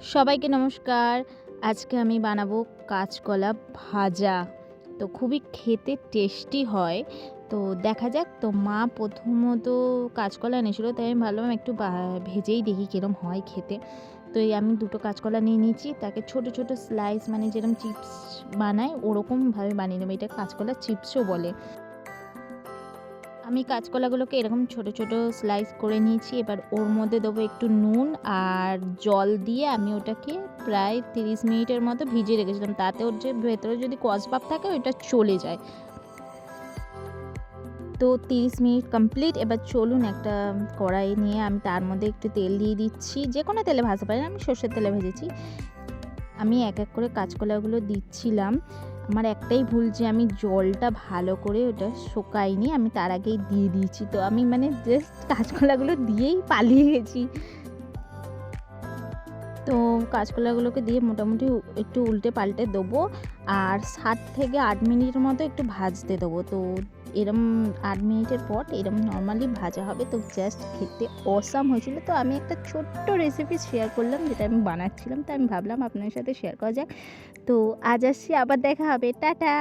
সবাইকে নমস্কার। আজকে আমি বানাবো কাঁচকলা ভাজা। তো খুবই খেতে টেস্টি হয়। তো দেখা যাক। তো মা প্রথমত কাঁচকলা এনেছিল, তাই আমি ভাবলাম একটু ভেজেই দেখি কিরম হয় খেতে। তো এই আমি ২ টো কাঁচকলা নিয়ে নিয়েছি, তাকে ছোট, ছোট স্লাইস মানে যেরকম চিপস বানায় ওরকমভাবে বানিয়ে নেবো। এটা কাঁচকলা চিপসও বলে। আমি কাঁচকলাগুলোকে এরকম ছোট ছোট স্লাইস করে নিয়েছি। এবার ওর মধ্যে দেবো একটু নুন আর জল দিয়ে আমি ওটাকে প্রায় ৩০ মিনিটের মতো ভিজিয়ে রেখেছিলাম, তাতে ওর যে ভেতরে যদি কষভাব থাকে ওইটা চলে যায়। তো ৩০ মিনিট কমপ্লিট। এবার চলুন একটা কড়াই নিয়ে আমি তার মধ্যে একটু তেল দিয়ে দিচ্ছি, যে কোনো তেলে ভাজতে পারেন, আমি সর্ষের তেলে ভেজেছি। আমি এক এক করে কাঁচকলাগুলো দিচ্ছিলাম। আমার একটাই ভুল যে আমি জলটা ভালো করে ওটা শোকাইনি, আমি তার আগেই দিয়ে দিয়েছি। তো আমি মানে জাস্ট কাঁচকলাগুলো দিয়েই পালিয়ে গেছি। তো কাঁচকলাগুলোকে দিয়ে মোটামুটি একটু উল্টে পাল্টে দেবো আর ৭ থেকে ৮ মিনিটের মতো একটু ভাজতে দেবো। তো এরম ৮ মিনিটের পর এরম নর্মালি ভাজা হবে। তো জাস্ট খেতে অসাম হয়েছিল। তো আমি একটা ছোট্ট রেসিপি শেয়ার করলাম, যেটা আমি বানাচ্ছিলাম। তো আমি ভাবলাম আপনার সাথে শেয়ার করা যাক। তো আজ আসছি, আবার দেখা হবে। টাটা।